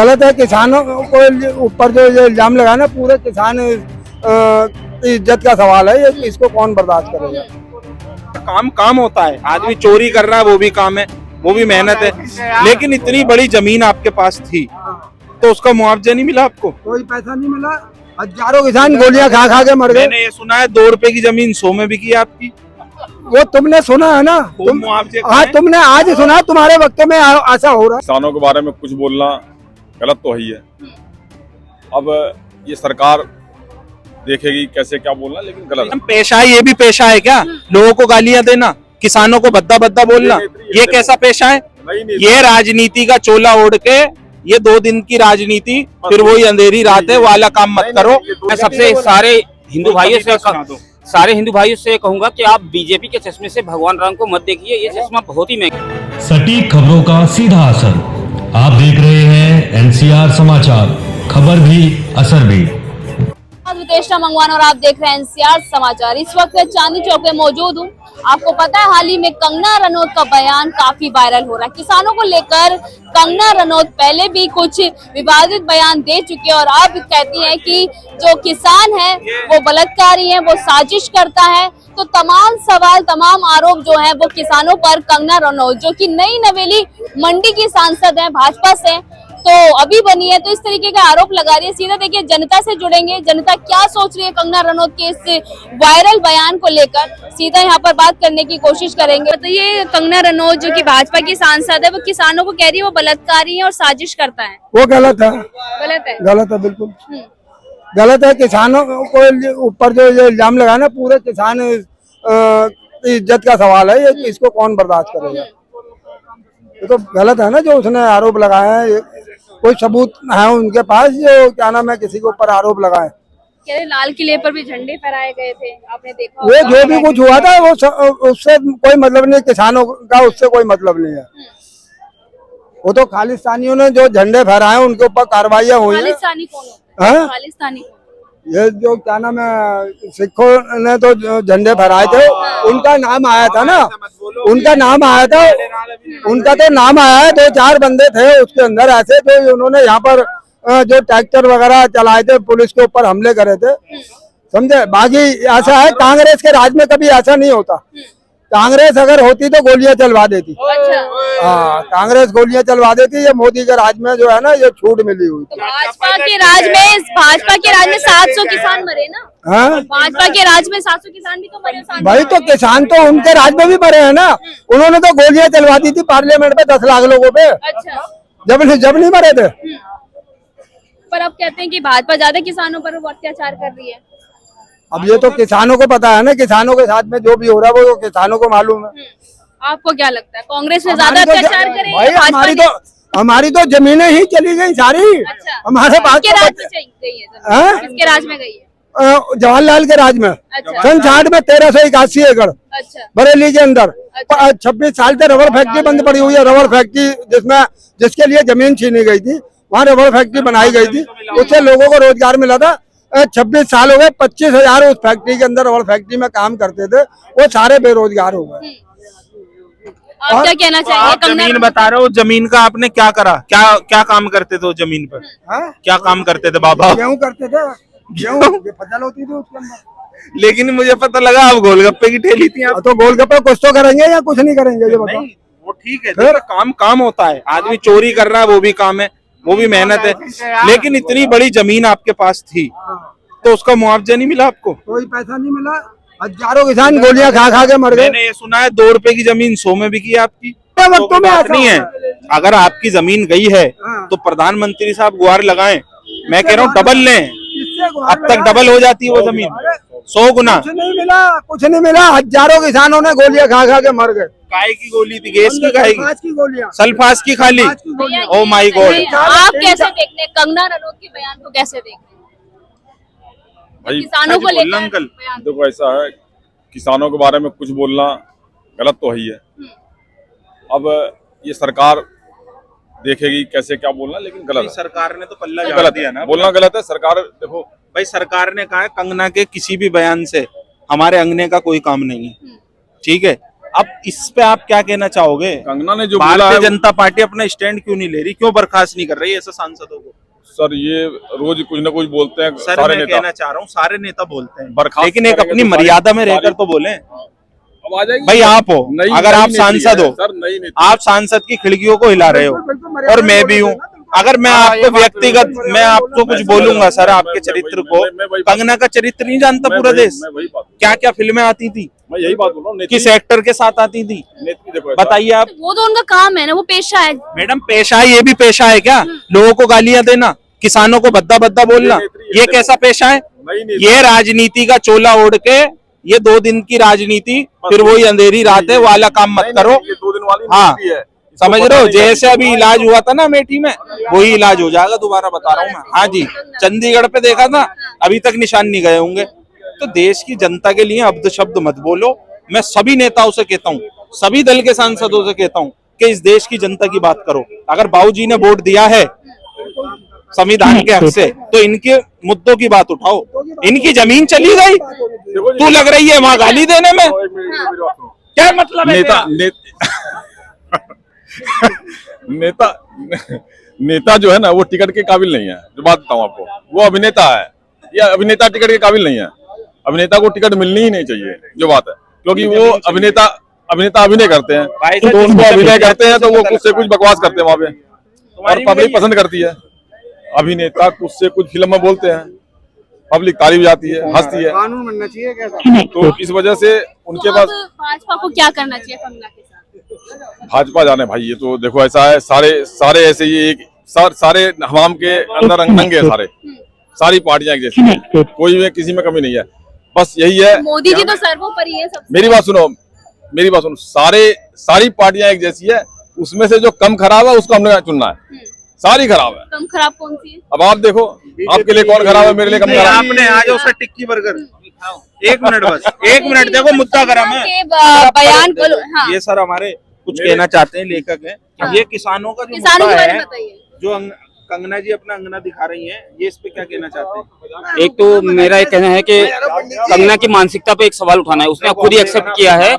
गलत है। किसानों को ऊपर जो ये इल्जाम लगा ना, पूरे किसान इज्जत का सवाल है ये, इसको कौन बर्दाश्त करेगा। काम काम होता है, आदमी चोरी कर रहा है वो भी काम है, वो भी मेहनत है, लेकिन इतनी बड़ी जमीन आपके पास थी तो उसका मुआवजा नहीं मिला आपको? कोई पैसा नहीं मिला, हजारों किसान गोलियां खा खा के मर गए। मैंने ये सुना है 2 रुपए की जमीन 100 में बिकी है आपकी। वो तुमने सुना है ना, मुआवजे हाँ तुमने आज सुना, तुम्हारे वक्त में ऐसा हो रहा है। किसानों के बारे में कुछ बोलना गलत तो ही है। अब ये सरकार देखेगी कैसे क्या बोलना, लेकिन गलत है। पेशा है, ये भी पेशा है क्या? लोगों को गालियां देना, किसानों को भद्दा भद्दा बोलना, ये कैसा पेशा है? ये राजनीति का चोला ओढ़ के, ये 2 दिन की राजनीति, फिर वही अंधेरी रात है वाला काम मत करो। मैं सबसे सारे हिंदू भाइयों से कहूंगा कि आप बीजेपी के चश्मे से भगवान राम को मत देखिए, ये चश्मा बहुत ही महंगा। सटीक खबरों का सीधा असर। आप देख रहे हैं एनसीआर समाचार, खबर भी असर भी। विदेशा मंगवान और आप देख रहे हैं एनसीआर समाचार। इस वक्त मैं चांदनी चौक में मौजूद हूँ। आपको पता है हाल ही में कंगना रनौत का बयान काफी वायरल हो रहा है। किसानों को लेकर कंगना रनौत पहले भी कुछ विवादित बयान दे चुके हैं और अब कहती हैं कि जो किसान है वो बलात्कारी है, वो साजिश करता है। तो तमाम सवाल, तमाम आरोप जो है वो किसानों पर कंगना रनौत, जो कि नई नवेली मंडी की सांसद है भाजपा से, तो अभी बनी है, तो इस तरीके का आरोप लगा रही है। सीधा देखिए जनता से जुड़ेंगे, जनता क्या सोच रही है कंगना रनौत के इस वायरल बयान को लेकर, सीधा यहाँ पर बात करने की कोशिश करेंगे। तो ये कंगना रनौत जो कि भाजपा की सांसद है, वो किसानों को कह रही है वो बलात्कारी है और साजिश करता है। वो गलत है, गलत है बिल्कुल गलत है। किसानों को ऊपर जो ये इल्जाम लगा ना, पूरे किसान इज्जत का सवाल है ये, इसको कौन बर्दाश्त करेगा। ये तो गलत है ना जो उसने आरोप लगाया है। कोई सबूत है उनके पास जो क्या नाम है किसी के ऊपर आरोप लगाए? कह रहे लाल किले पर भी झंडे फहराए गए थे, आपने देखा? वो जो भी कुछ हुआ था वो उससे कोई मतलब नहीं, किसानों का उससे कोई मतलब नहीं है। वो तो खालिस्तानियों ने जो झंडे फहराए उनके ऊपर कार्रवाइयाँ हुई है। खालिस्तानी कौन है? खालिस्तानी ये जो क्या नाम है सिखों ने तो झंडे फहराए थे, उनका नाम आया था ना, उनका नाम आया था, उनका तो नाम आया है। 2-4 बंदे थे उसके अंदर ऐसे, जो उन्होंने यहाँ पर जो ट्रैक्टर वगैरह चलाए थे, पुलिस के ऊपर हमले करे थे, समझे। बाकी ऐसा है, कांग्रेस के राज में कभी ऐसा नहीं होता। कांग्रेस अगर होती तो गोलियां चलवा देती। अच्छा। हाँ, कांग्रेस गोलियां चलवा देती। ये मोदी के राज में जो है ना, ये छूट मिली हुई। तो भाजपा के राज में 700 किसान मरे ना। हाँ, भाजपा के राज में 700 किसान भी तो मरे। भाई तो किसान तो उनके राज में भी मरे हैं ना। उन्होंने तो गोलियां चलवा दी थी पार्लियामेंट पे 10 लाख लोगों पे। अच्छा। जब नहीं मरे थे। पर अब कहते हैं कि भाजपा ज्यादा किसानों पर अत्याचार कर रही है। अब ये तो किसानों को पता है ना, किसानों के साथ में जो भी हो रहा है वो किसानों को मालूम है। आपको क्या लगता है कांग्रेस ने ज्यादा अत्याचार करे? भाई हमारी तो जमीनें ही चली गई सारी। अच्छा। हमारे पास किसके राज में गई है? जवाहरलाल के राज में। अच्छा। सन 60 में 1381 एकड़ अच्छा। बरेली के अंदर। अच्छा। 26 साल से रबर फैक्ट्री बंद पड़ी हुई है। रबर फैक्ट्री जिसके लिए जमीन छीनी गई थी, वहाँ रबर फैक्ट्री बनाई गई थी, उससे लोगों को रोजगार मिला था। 26 साल हो गए, 25,000 उस फैक्ट्री के अंदर, रबर फैक्ट्री में काम करते थे, वो सारे बेरोजगार हो गए। आप क्या कहना चाहिए? जमीन बता रहे हो, जमीन का आपने क्या करा? क्या काम करते थे जमीन पर? क्या काम करते थे बाबा? गेहूँ करते थे, गेहूँ फसल होती थी उसके अंदर। लेकिन मुझे पता लगा आप गोलगप्पे की ठेली थी। आप तो गोलगप्पे कुछ तो करेंगे या कुछ नहीं करेंगे, ये बताओ। वो ठीक है, देखो, काम होता है, आदमी चोरी कर रहा है वो भी काम है, वो भी मेहनत है, लेकिन इतनी बड़ी जमीन आपके पास थी तो उसका मुआवजा नहीं मिला आपको? कोई पैसा नहीं मिला, हजारों किसान गोलियां खा खा के मर गए। मैंने ये सुना है 2 रुपए की जमीन 100 में बिकी है आपकी। वक्तों में बात नहीं है, अगर आपकी जमीन गई है तो प्रधानमंत्री साहब गुहार लगाएं। मैं कह रहा हूँ डबल लें, अब तक डबल हो जाती है वो जमीन, 100 गुना। कुछ नहीं मिला, हजारों किसानों ने गोलियां खा खा के मर गए। काय की गोली थी? गैस की? काय की? गोलियां, सल्फास की खाली? Oh my God. आप कैसे देखते हैं कंगना रनौत के बयान को? कैसे देखते हैं किसानों को लेकर? अंकल देखो ऐसा है, किसानों के बारे में कुछ बोलना गलत तो ही है। अब ये सरकार देखेगी कैसे क्या बोलना, लेकिन गलत है। सरकार ने तो पल्ला गलत दिया ना, बोलना गलत है। सरकार देखो भाई, सरकार ने कहा है कंगना के किसी भी बयान से हमारे अंगने का कोई काम नहीं है, ठीक है। अब इस पे आप क्या कहना चाहोगे? कंगना ने जो बोला भारतीय है जनता पार्टी अपना स्टैंड क्यों नहीं ले रही, क्यों बर्खास्त नहीं कर रही ऐसे सांसदों को? सर, ये रोज कुछ ना कुछ बोलते हैं सर सारे मैं नेता। कहना चाह रहा हूँ सारे नेता बोलते हैं, बर्खास्त लेकिन एक करेंगे अपनी तो मर्यादा में सारी- रहकर तो बोले। अब आ जाएगी भाई आप हो, नई- अगर नई आप नीति सांसद है, हो, सर नई नीति। आप सांसद की खिड़कियों को हिला रहे हो और मैं भी हूँ। अगर मैं आपको व्यक्तिगत मैं आपको कुछ बोलूंगा सर आपके चरित्र को, कंगना का चरित्र नहीं जानता पूरा देश? मैं वही बात क्या क्या फिल्में आती थी, मैं यही बात बोल रहा हूँ। किस एक्टर के साथ आती थी, नेत्री देखो ऐसा। बताइए आप। वो तो उनका काम है ना, वो पेशा है। मैडम पेशा है, ये भी पेशा है क्या? लोगों को गालियां देना, किसानों को भद्दा भद्दा बोलना, ये कैसा पेशा है? नई नीति। ये राजनीति का चोला ओढ़ के, ये 2 दिन की राजनीति, फिर वही अंधेरी रात है वाला काम मत करो। ये 2 दिन वाली हाँ, नीति है। समझ रहे हो? जैसे अभी इलाज हुआ था ना अमेठी में, वही इलाज हो जाएगा दोबारा, बता रहा हूँ मैं। हाँ जी, चंडीगढ़ पे देखा था, अभी तक निशान नहीं गए होंगे। तो देश की जनता के लिए अब्द शब्द मत बोलो। मैं सभी नेताओं से कहता हूँ, सभी दल के सांसदों से कहता हूँ कि इस देश की जनता की बात करो। अगर बाबूजी ने वोट दिया है संविधान के हक से, तो इनके मुद्दों की बात उठाओ। इनकी जमीन चली गई, तू लग रही है वहां गाली देने में, क्या मतलब है नेता नेता नेता जो है ना, वो टिकट के काबिल नहीं है। जो बात बताऊं आपको, वो अभिनेता है, या अभिनेता टिकट के काबिल नहीं है। अभिनेता को टिकट मिलनी ही नहीं चाहिए, जो बात है, क्योंकि वो अभिनेता अभिनय करते हैं, तो उनको अभिनय करते हैं तो वो कुछ से कुछ बकवास करते हैं वहां पे, और पब्लिक पसंद करती है। अभिनेता कुछ से कुछ फिल्म में बोलते हैं, पब्लिक तारीफ जाती है, हंसती है। कानून बनना चाहिए क्या? तो इस वजह से उनके पास भाजपा को क्या करना चाहिए कंगना के साथ? भाजपा जाने भाई, ये तो देखो ऐसा है, सारे ऐसे ही एक सारे हमाम के अंदर नंगे हैं सारे, सारी पार्टियां एक जैसी हैं, कोई में किसी में कमी नहीं है। बस यही है। मोदी जी तो सर्वोपरि है सबसे। मेरी बात सुनो, सारी पार्टियां एक जैसी है, उसमें से जो कम खराब है उसको हमने चुनना है। सारी खराब है। कम खराब कौन सी है? अब आप देखो, आपके लिए कौन खराब है, मेरे लिए कम खराब है। आपने आ जाओ सर टिक्की बर्गर, 1 मिनट बस, 1 मिनट देखो, मुद्दा गरम है। के बयान बोलो। हाँ, ये सर हमारे कुछ कहना चाहते हैं, लेखक हैं। हाँ। ये किसानों का जो किसानों के मुद्दा बारे में है, बताइए। जो कंगना जी अपना अंगना दिखा रही हैं, ये इस पे क्या कहना चाहते हैं? एक तो मेरा ये कहना है कि कंगना की मानसिकता पे एक सवाल उठाना है। उसने खुद ही एक्सेप्ट किया है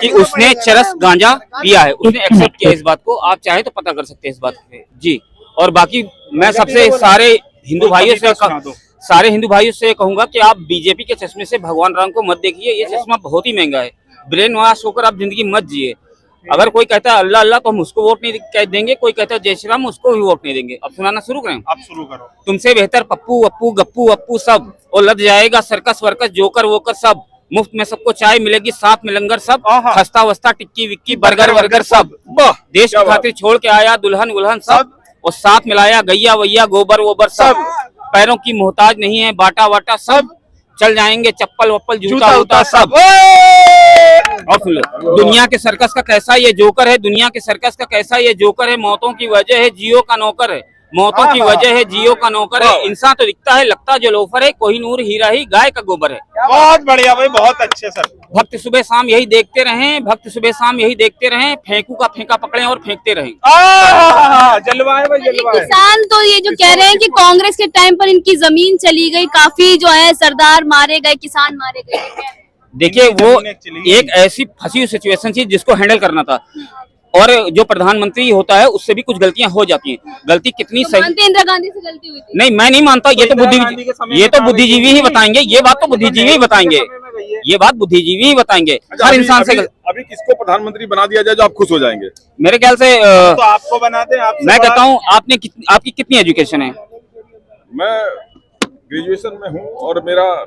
कि उसने चरस गांजा पिया है, उसने एक्सेप्ट किया इस बात को। आप चाहे तो पता कर सकते हैं इस बात पे जी। और बाकी मैं सबसे सारे हिंदू भाइयों से कहूंगा कि आप बीजेपी के चश्मे से भगवान राम को मत देखिए। ये चश्मा बहुत ही महंगा है। ब्रेन वॉश होकर आप जिंदगी मत जिए। अगर कोई कहता है अल्लाह अल्लाह तो हम उसको वोट नहीं कह देंगे, कोई कहता है जय श्री राम उसको भी वोट नहीं देंगे। अब सुनाना शुरू करें? आप शुरू करो। तुमसे बेहतर पप्पू अप्पू गप्पू अप्पू सब, और लग जाएगा सर्कस वर्कस जोकर वोकर सब। मुफ्त में सबको चाय मिलेगी, साथ में लंगर सब, खस्ता वस्ता टिक्की विक्की बर्गर वर्गर सब। देश की खातिर छोड़ के आया दुल्हन उल्हन सब, और साथ मिलाया गैया वैया गोबर वोबर सब। पैरों की मोहताज नहीं है बाटा वाटा सब, चल जाएंगे चप्पल वप्पल जूता उता सब। और सुन लो, दुनिया के सर्कस का कैसा ये जोकर है, दुनिया के सर्कस का कैसा ये जोकर है। मौतों की वजह है जियो का नौकर है, मौतों की वजह है जियो का नौकर है। इंसान तो दिखता है लगता जो लोफर है, कोई नूर हीरा ही गाय का गोबर है। बहुत बढ़िया भाई, बहुत अच्छे सर। भक्त सुबह शाम यही देखते रहें, भक्त सुबह शाम यही देखते रहें, फेंकू का फेंका पकड़े और फेंकते रहें। जलवा है भाई, जलवा है। किसान तो ये जो कह रहे हैं कि कांग्रेस के टाइम पर इनकी जमीन चली गई, काफी जो है सरदार मारे गए, किसान मारे गए। देखिए वो एक ऐसी फंसी हुई सिचुएशन थी जिसको हैंडल करना था, और जो प्रधानमंत्री होता है उससे भी कुछ गलतियां हो जाती हैं। गलती कितनी तो सही, मानते हैं इंदिरा गांधी से गलती हुई थी? नहीं मैं नहीं मानता। ये तो बुद्धिजीवी ही बताएंगे, ये बात तो बुद्धिजीवी ही बताएंगे, ये बात बुद्धिजीवी ही बताएंगे। हर इंसान से अभी किसको प्रधानमंत्री बना दिया जाए जो आप खुश हो जाएंगे? मेरे ख्याल से तो आपको बनाते हैं। मैं कहता हूँ आपकी कितनी एजुकेशन है? मैं ग्रेजुएशन में हूँ और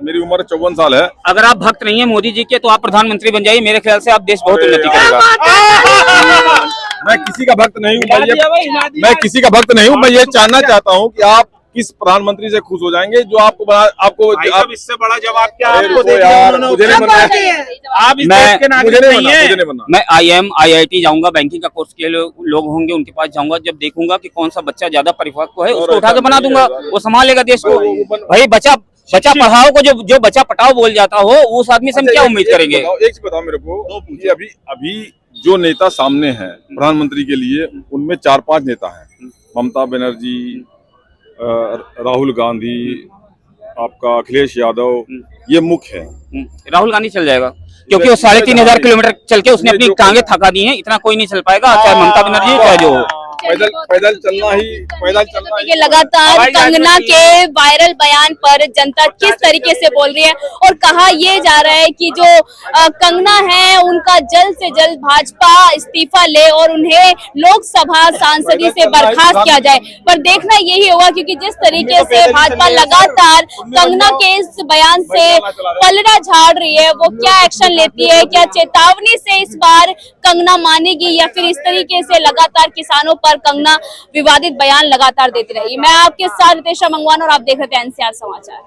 मेरी उम्र 54 साल है। अगर आप भक्त नहीं है मोदी जी के तो आप प्रधानमंत्री बन जाइए, मेरे ख्याल से आप देश बहुत उन्नति करेगा। मैं किसी का भक्त नहीं हूँ, मैं किसी का भक्त नहीं हूँ। मैं ये जानना चाहता हूँ कि आप किस प्रधानमंत्री से खुश हो जाएंगे जो आपको इससे बड़ा जवाब क्या अरे आपको रुको यार, मुझे नहीं बनना है। आप इस देश के नागरिक नहीं है। मैं IIT जाऊंगा, बैंकिंग का कोर्स के लोग होंगे उनके पास जाऊंगा, जब देखूंगा कि कौन सा बच्चा ज्यादा परिपक्व है उसको उठा के बना दूंगा, वो संभालेगा देश को। भाई बच्चा पढ़ाओ को जो बच्चा पटाओ बोल जाता हो, उस आदमी से हम क्या उम्मीद करेंगे? एक चीज बताओ मेरे को, अभी जो नेता सामने हैं प्रधानमंत्री के लिए, उनमें 4-5 नेता हैं। ममता बनर्जी, राहुल गांधी, आपका अखिलेश यादव, ये मुख्य है। राहुल गांधी चल जाएगा। क्योंकि वो 3500 किलोमीटर चल के उसने अपनी टांगे थका दी हैं, इतना कोई नहीं चल पाएगा, चाहे ममता बनर्जी चाहे जो हो। पैदल चलना देखिए लगातार कंगना के वायरल बयान पर जनता किस तरीके से बोल रही है और कहा ये जा रहा है कि जो कंगना है उनका जल्द से जल्द भाजपा इस्तीफा ले और उन्हें लोकसभा सांसदी से बर्खास्त किया जाए। पर देखना यही होगा क्योंकि जिस तरीके से भाजपा लगातार कंगना के इस बयान से पलड़ा झाड़ रही है, वो क्या एक्शन लेती है, क्या चेतावनी से इस बार कंगना मानेगी या फिर इस तरीके से लगातार किसानों पर कंगना विवादित बयान लगातार देती रही। मैं आपके साथ रितेशा मंगवान और आप देख रहे थे एनसीआर समाचार।